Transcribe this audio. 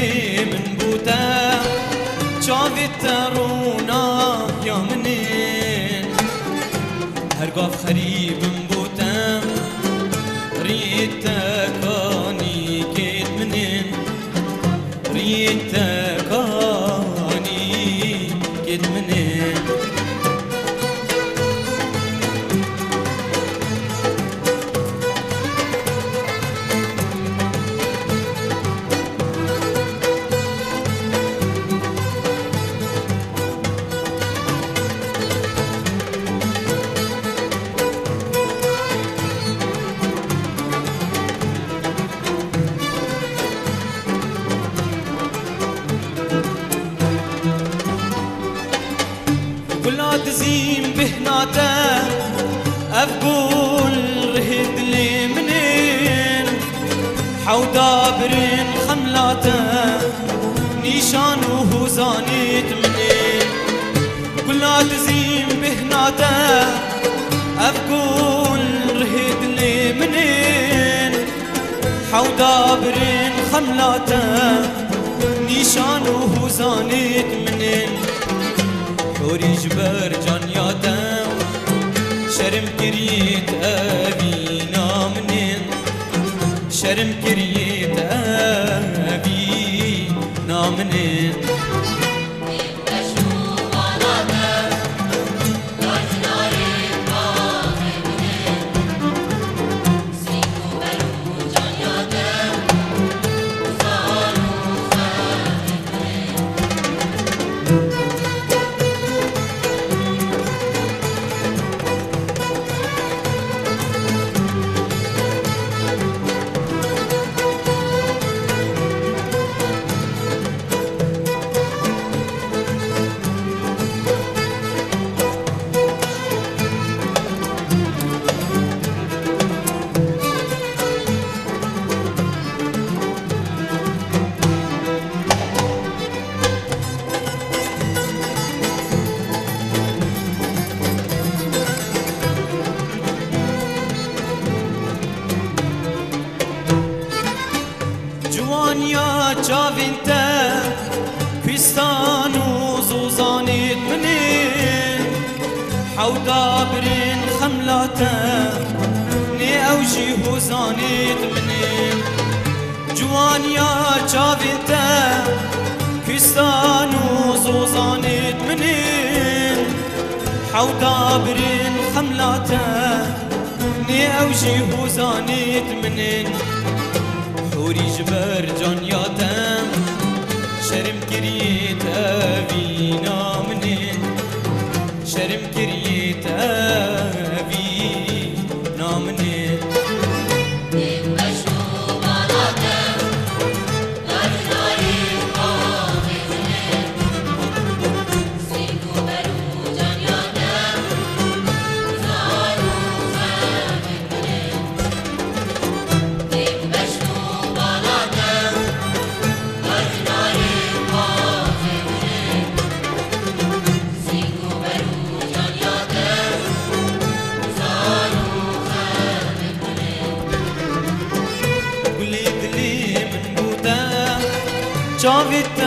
دلي من بوتا شافت رونا يا منين هرقاف خريب من بوتا ريتك اني كيت منين ريتك اني كيت منين كلها تزيم بهناته أفقول رهد لي منين حودا برين خملاته نيشانه زانيت منين كلها تزيم بهناته أفقول رهد لي منين حودا برين خملاته نيشانه زانيت منين حوري جبر جان ياتم شرم كريت أبينا منين شرم كريت أبينا منين جوانيا جاوينتا كويستانو زوزانيت منين حودا برين خملاتا ني اوجي هوزانيت منين جوانيا جاوينتا كويستانو زوزانيت منين حودا برين خملاتا ني اوجي هوزانيت منين حوري جبر جان ياتم شرم كريت أبينا منين شرم كريت أبينا منين شافت